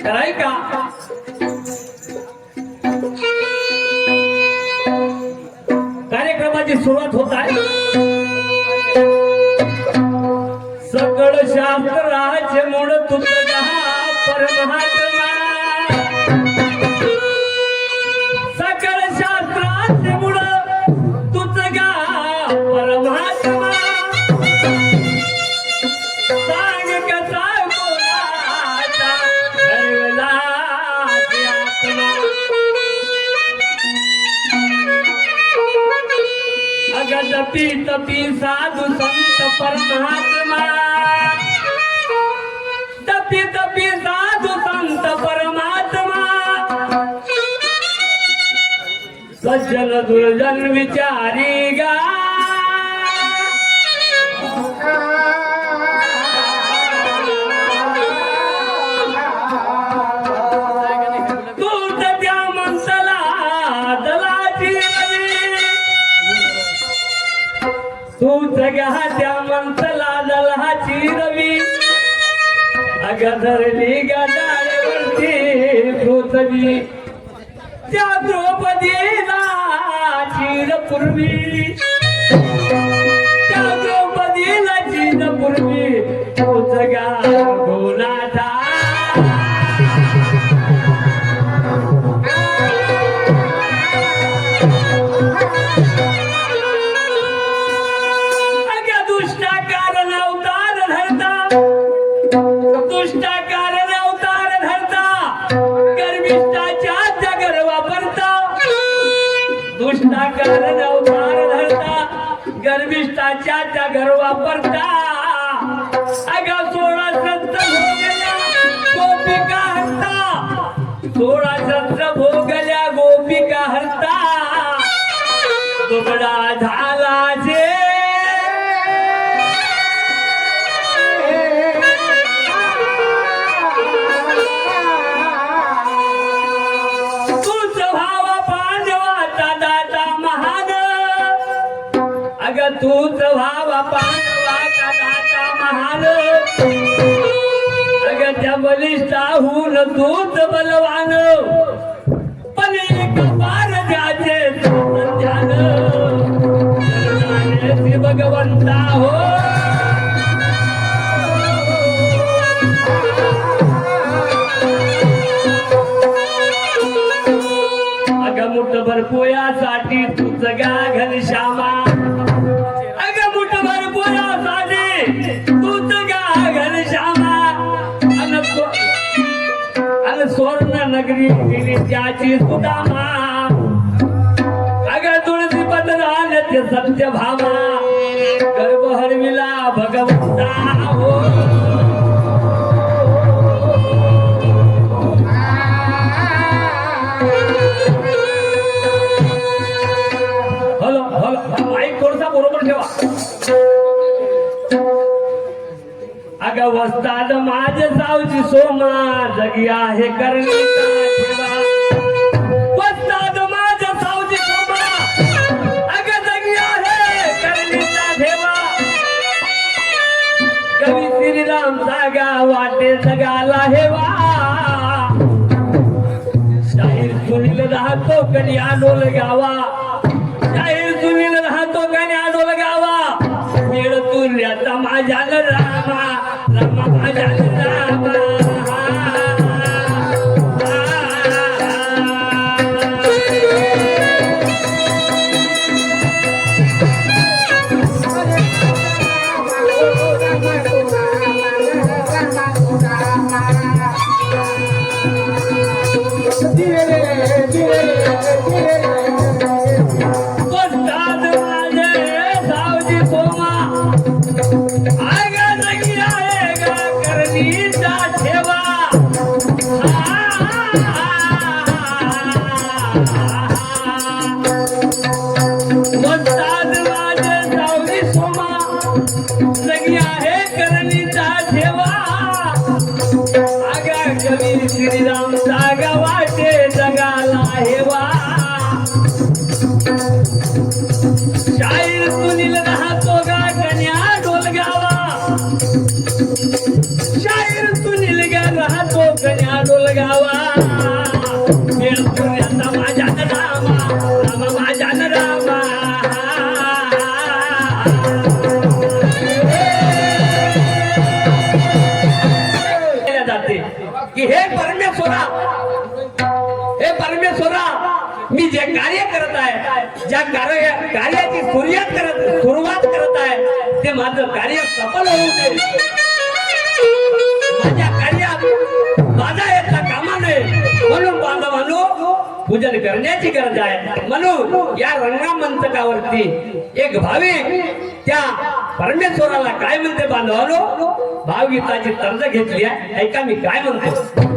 कराय का कार्यक्रमाची सुरुवात होत आहे. सकळ शास्त्राचे मूळ तुझा परमात्मा, सकळ शास्त्राचे मूळ तुझा परमात्मा, सांग कसा कोणाचा घडवला आत्मा. अगं तपी तपी साधू संत परमात्मा, तपी तपी साधू संत परमात्मा, सज्जन दुर्जन विचारी गा. तूच त्या मनसला दलाची रवी, तूच घ्या त्या मनसला दलाची रवी. अगं धरली गडाळवरती पृथ्वी, त्या द्रौपदीला चिरपूर्वी, त्या द्रौपदीला चिरपूर्वी तूच गा गोनाथा. अगं दुष्टा कारण अवतार धरता, दुष्टा कारण अवतार धरता, गर्विष्ठाच्या जगर वापरता. दुष्टा कारण अवतार धरता, गर्विष्ठाच्या जगर वापरता. अगं 16 संत भोगल्या गोपिका हरता, 16 संत भोगल्या गोपिका हरता. दुबळा झाला जे तूच भावा पांडवाचा दाता महान. अगं तूच भावा पांडवाचा दाता महान. अगं त्या बलिष्ठाहून तूच बलवान. पण एक बार ज्याचे ध्यान श्री भगवंता हो. अगं मुठभर पोयासाठी तूच गा घनश्यामा, अगं मुठभर पोयासाठी तूच गा घनश्यामा. अन स्वर्ण नगरी दिली त्याची सुदामा. अगं तुळशी पदरान ते सत्य भामा, गर्भ हरविला भगवंता हो. हॅलो हॅलो माईक थोडसा बरोबर ठेवा. अगं वस्ताद माझ सावजी सोमा, जगी आहे करणीचा ठेवा. वस्ताद माझ सावजी सोमा, अगं जगी आहे करणीचा ठेवा. कवी श्रीराम जागा वाटे जगाला हेवा. शाहीर सुनील राहतो कधी आडोल गावा, शाहीर सुनील राहतो कधी आडोल गावा. वेळ तुर्याचा माझ्या रामा, रामा माझ्या रामा. श्रीराम जागा वाटे जगाला हेवा. शाहीर सुनील राहतो गा कन्या डोलगावा, शाहीर सुनील वेळ सूर्याचा माझ्या रामा रामा माझ्या रामा जाते की हे परमेश्वरा मी जे कार्य करत आहे ज्या कार्याची सुरुवात करत आहे ते माझं कार्य सफल होऊ दे माझ्या कार्यात बाधा येता कामा नये म्हणून बांधवांनो पूजन करण्याची गरज आहे म्हणून या रंगमंचकावरती एक भाविक त्या परमेश्वराला काय म्हणते बांधवांनो भावगीताची तर्ज घेतली आहे ऐका मी काय म्हणतो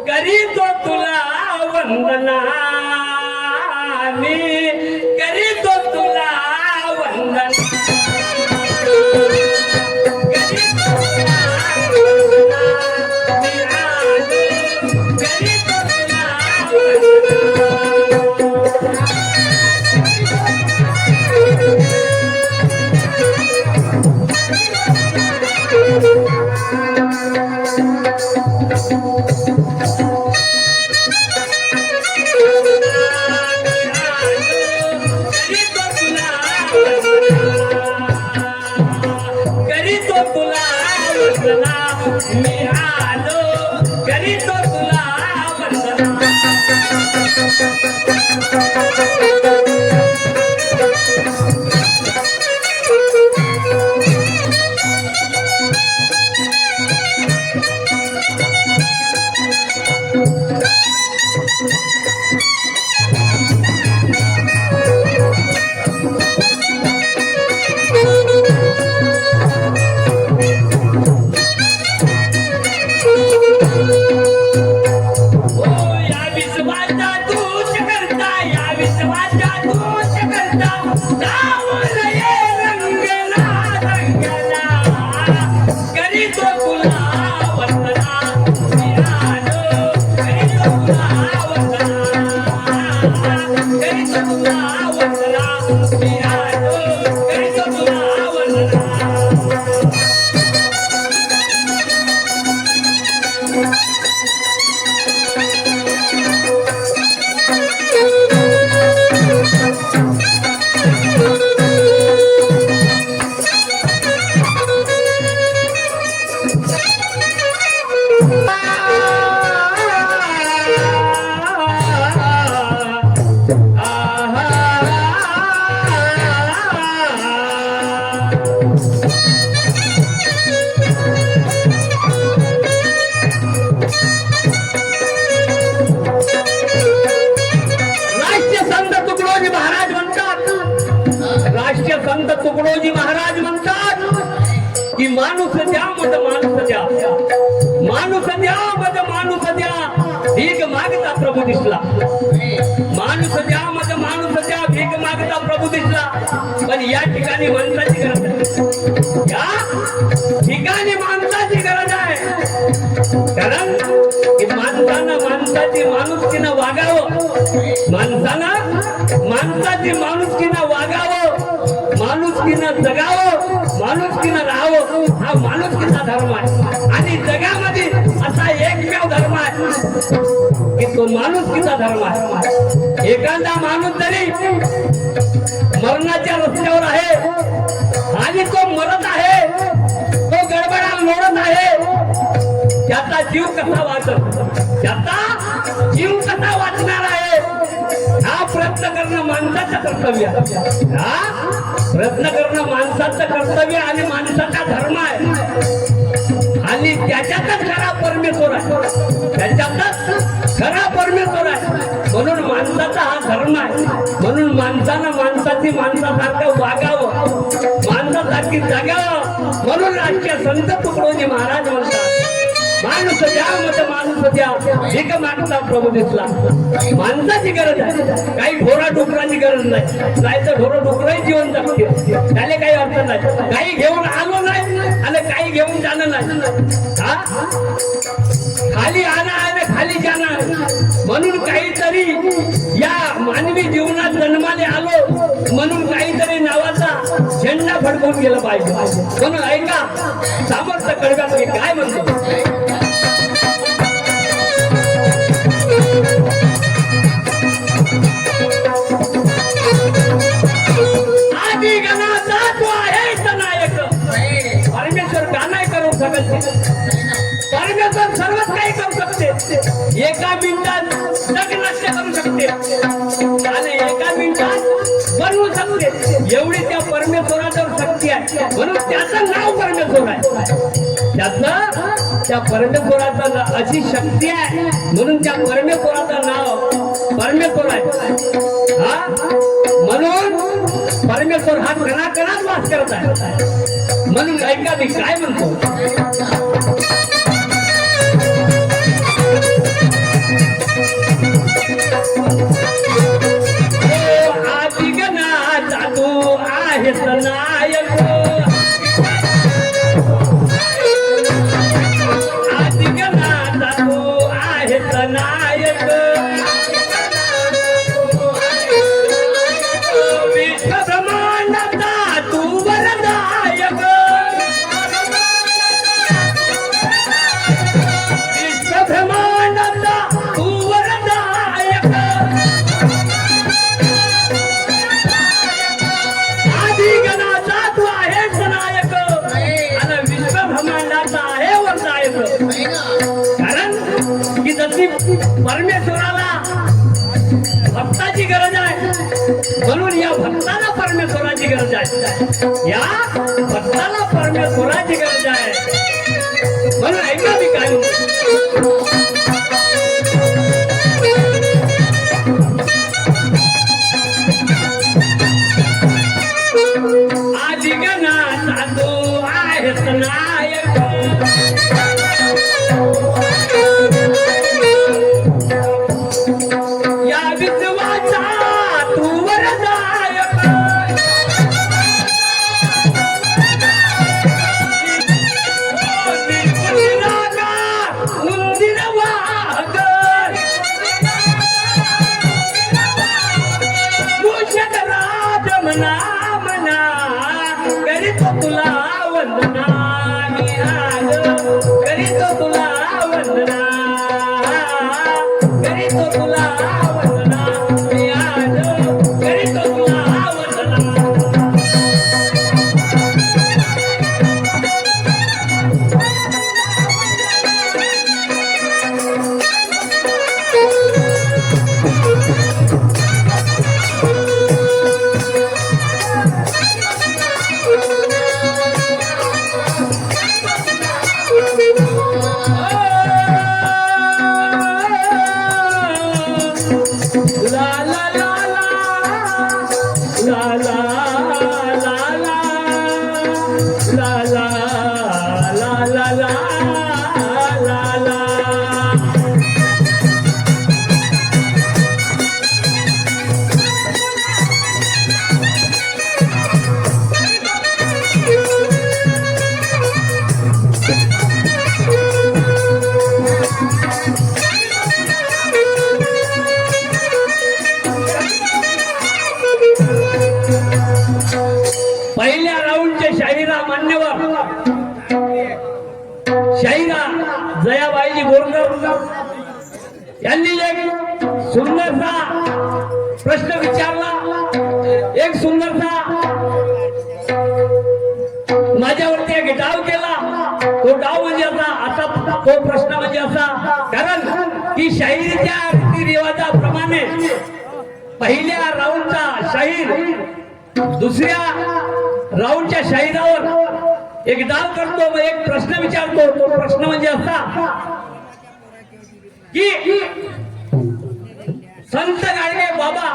करीतो तुला वंदना मी करीतो तुला वंदना करीतो तुला वंदना मी करीतो तुला मी आलो करीतो तुला वंदना तुकडोजी महाराज म्हणतात की माणूस द्या मत माणूस द्या, माणूस द्या मत माणूस द्या, भीक मागता प्रभू दिसला. माणूस द्या मत माणूस द्या, भीक मागता प्रभू दिसला. पण या ठिकाणी माणसाची गरज आहे, या ठिकाणी माणसाची गरज आहे. कारण की माणसानं माणसाची माणुसकीनं वागावं, माणसानं माणसाची माणुसकीनं वागावं, माणुसकीनं जगावं, माणुसकीनं राहावं. हा माणुसकीचा धर्म आहे. आणि जगामध्ये असा एकमेव धर्म आहे की तो माणुसकीचा धर्म आहे. एखादा माणूस जरी मरणाच्या रस्त्यावर आहे आणि तो मरत आहे, तो गडबडा लोळत आहे, त्याचा जीव कसा वाचत, त्याचा जीव कसा वाचणार आहे, हा प्रयत्न करणं माणसाचं कर्तव्य आहे. हा प्रयत्न करणं माणसाचं कर्तव्य आणि माणसाचा धर्म आहे. आणि त्याच्यातच खरा परमेश्वर आहे, त्याच्यातच खरा परमेश्वर आहे. म्हणून माणसाचा हा धर्म आहे. म्हणून माणसानं माणसाची माणसासारखं वागावं, माणसासारखी जगावं. म्हणून राष्ट्रीय संत तुकडोजी महाराज म्हणतात माणूस द्या मत माणूस द्या, भीक मागता प्रभू दिसला. माणसाची गरज आहे, काही ढोरा डुकरांची गरज नाही. जायचं ढोरं डुकरही जीवन जगते, त्याला काही अर्थ नाही. काही घेऊन आलो नाही आणि काही घेऊन जाणं नाही. हा खाली आणा आणि खाली जाणं. म्हणून काहीतरी या मानवी जीवनात जन्माने आलो, म्हणून काहीतरी नावाचा झेंडा फडकवून गेला पाहिजे. म्हणून ऐका सामर्थ्य कडव्यात मी काय म्हणतो. आदि गणाचा तो आहेच नायक. परमेश्वर का नाही करू शकत? परमेश्वर सर्वच काही करू शकते. एका मिनिटात जग नष्ट करू शकते आणि एका मिनिटात बनवू शकते. एवढी त्या परमेश्वरावर शक्ती आहे. म्हणून त्याचं नाव परमेश्वर आहे. त्या परमेश्वराचा अशी शक्ती आहे म्हणून त्या परमेश्वराचं नाव परमेश्वर आहे. हा म्हणून परमेश्वर हा कणाकणात वास करत आहे. म्हणून ऐका मी काय म्हणतो. आदि गणाचा तू आहेस नायक. आदि गणाचा तू आहेस नायक. विश्वब्रह्मांडाचा तू वरदायक. विश्वब्रह्मांडाचा तू वरदायक. आदि गणाचा तू आहेस नायक आणि विश्वब्रह्मांडाचा आहे वरदायक. कारण की जशी परमेश्वराला भक्ताची गरज आहे, म्हणून या भक्ताला परमेश्वराची गरज आहे. या भक्ताला परमेश्वराची गरज आहे. म्हणून ऐका मी काय म्हणतो. आदि गणाचा तू आहेस नायक. या विश्वाचा तू वरदायक. उंदीर वाहक मूषक राज म्हणा म्हणा करीतो तुला वंदना. मी आलो करीतो तुला वंदना, करीतो तुला वंदना. मी आलो करीतो तुला वंदना. पहिल्या राऊंडचे शाहिरा मान्यवर शाहिरा जयाबाईजी बोरकर यांनी एक सुंदरसा प्रश्न विचारला, एक सुंदरसा माझ्यावरती एक डाव केला. तो डाव म्हणजे असा तो प्रश्न म्हणजे असा, कारण की शाहिरीच्या रीतिरिवाजाप्रमाणे पहिल्या राऊंडचा शाहीर दुसऱ्या राऊंडच्या शाहिरावर एक डाव करतो व एक प्रश्न विचारतो. तो प्रश्न म्हणजे असा की संत गाडगे बाबा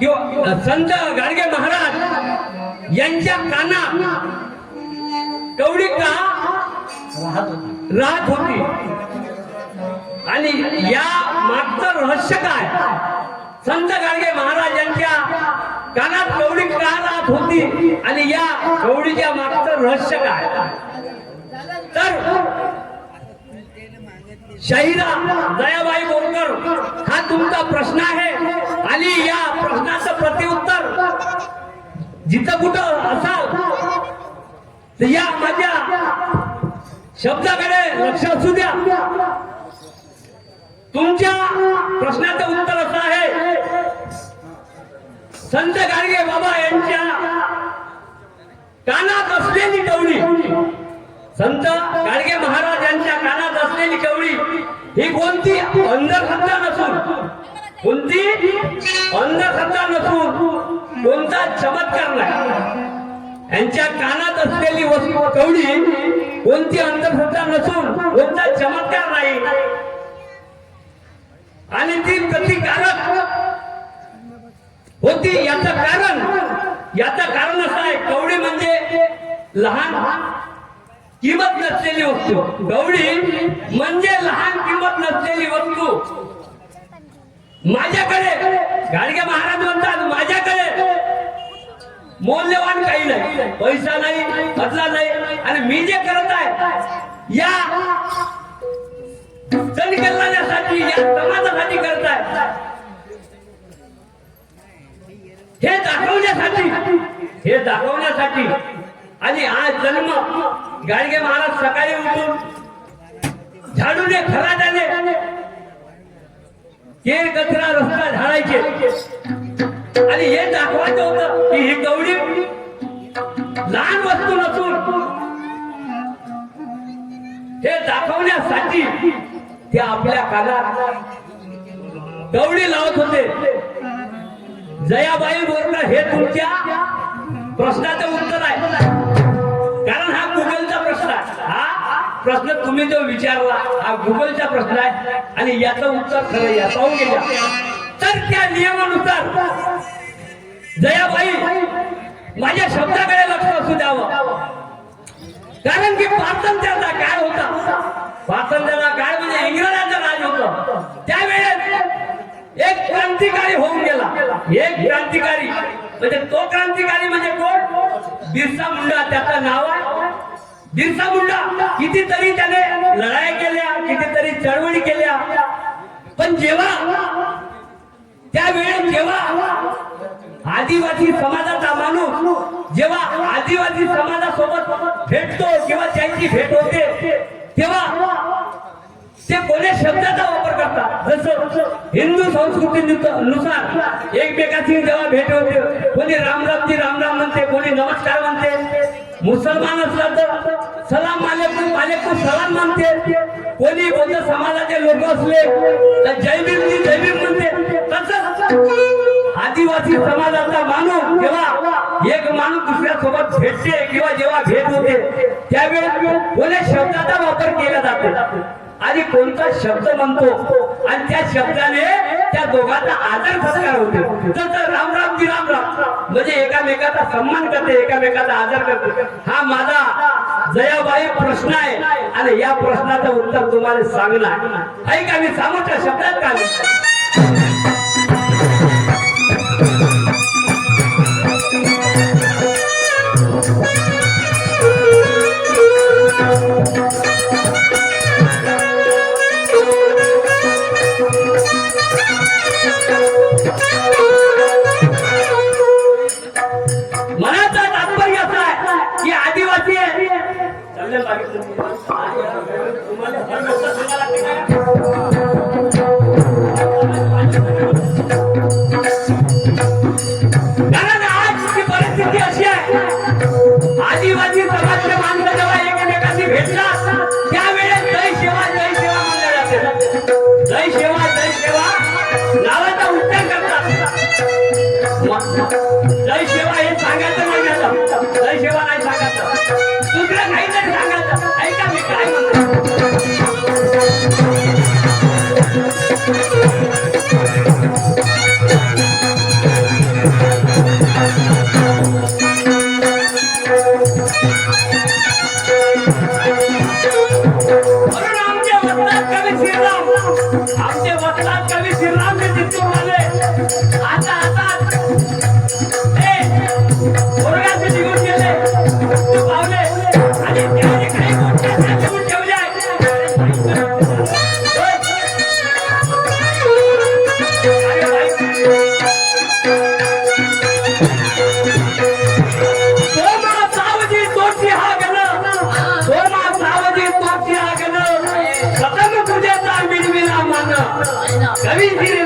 किंवा संत गाडगे महाराज यांच्या कानात कवडी का राहत होती आणि या मागचं रहस्य काय? संत गाडगे महाराज यांच्या कानात कवडी का राहत होती आणि या कवडीच्या मागचं रहस्य काय? तर शाहिरा दयाबाई बोरकर हा तुमचा प्रश्न आहे आणि या प्रश्नाचं प्रतिउत्तर जिथं कुठं असाल तर या माझ्या शब्दाकडे लक्ष असू द्या. तुमच्या प्रश्नाचं उत्तर असं आहे, संत गाडगे बाबा यांच्या कानात असलेली कवडी, संत गाडगे महाराज यांच्या कानात असलेली कवडी ही कोणती अंधश्रद्धा नसून, कोणती अंधश्रद्धा नसून कोणता चमत्कार नाही. यांच्या कानात असलेली वस्तू कवडी कोणती अंधश्रद्धा नसून कोणता चमत्कार नाही आणि ती प्रतिकारक होती. याचं कारण असं आहे, कवडी म्हणजे लहान किंमत नसलेली वस्तू, कवडी म्हणजे लहान किंमत नसलेली वस्तू. माझ्याकडे गाडगे महाराज म्हणतात, माझ्याकडे मौल्यवान काही नाही, पैसा नाही, बदला नाही आणि मी जे करत आहे या जनकल्याणासाठी, या समाजासाठी करत आहे, हे दाखवण्यासाठी. आणि आज जन्म गाडगे महाराज सकाळी उठून झाडूने खराट्याने केर कचरा रस्ता झाडायचे आणि हे दाखवायचं होतं की ही कवडी लहान वस्तू नसून, हे दाखवण्यासाठी ते आपल्या कानात कवडी लावत होते. जयाबाई बोरकर हे तुमच्या प्रश्नाचं उत्तर आहे, कारण हा गुगलचा प्रश्न आहे. हा प्रश्न तुम्ही जो विचारला हा गुगलचा प्रश्न आहे आणि याचं उत्तर खरं या पाहून गेल्या. तर त्या नियमानुसार जयाबाई माझ्या शब्दाकडे लक्ष असू द्यावं, कारण की स्वातंत्र्याचा काळ होता. स्वातंत्र्याचा काळ म्हणजे इंग्रजांचा राज होता. त्यावेळेस एक क्रांतिकारी होऊन गेला, एक क्रांतिकारी म्हणजे तो क्रांतिकारी म्हणजे कोण? बिरसा मुंडा त्याचं नाव आहे. बिरसा मुंडा कितीतरी त्याने लढाई केल्या, कितीतरी चळवळी केल्या, पण जेव्हा आदिवासी समाजाचा माणूस जेव्हा आदिवासी समाजासोबत भेटतो किंवा त्यांची भेट होते तेव्हा ते कोण्या शब्दाचा वापर करतात. जसं हिंदू संस्कृतीनुसार एकमेकाची जेव्हा भेट होते, कोणी रामरामजी रामराम म्हणते, कोणी नमस्कार म्हणते. मुसलमान असला तर सलाम वालेकुम वालेकुम सलाम म्हणते. कोणी बौद्ध समाजाचे लोक असले तर जय भीमजी जय भीम म्हणते. तसंच आदिवासी समाजाचा माणूस जेव्हा एक माणूस दुसऱ्यासोबत भेटते किंवा जेव्हा भेट होते त्यावेळेस कोण्या शब्दाचा वापर केला जातो आणि कोणता शब्द म्हणतो आणि त्या शब्दाने त्या दोघांचा आदर सत्कार होतो. तर रामरामजी रामराम म्हणजे एकामेकाचा सन्मान करते, एकामेकाचा आदर करते. हा माझा जयाबाई प्रश्न आहे आणि या प्रश्नाचं उत्तर तुम्हाला सांगणं आहे का? मी सांगू त्या शब्दात का? बोलले बाकी तुम्हाला हे मोठं सांगायला लागते का? कारण आजची परिस्थिती अशी आहे, आदिवासी समाजातले माणसं जेव्हा एकमेकांनी भेटतात त्यावेळेस जय सेवा म्हणलं जाते. जय सेवा नावाचा उच्चार करतात. जय सेवा हे सांगायचं नाही झालं, जय सेवा नाही सांगायचं, दुसरं काहीतरी सांगायचं. ऐका मी काय म्हणतो. आमचे वतनात कवी श्रीराम हे तिथून आले. आता पोरगाचे निघून गेले, तू पावले आणि त्याने काही गोष्टी ठेवून ठेवल्या सावजी तोची हा गण, सोमा सावजी तोची हा गण, सतम तुझ्याचा मिळविला मान. कवी श्री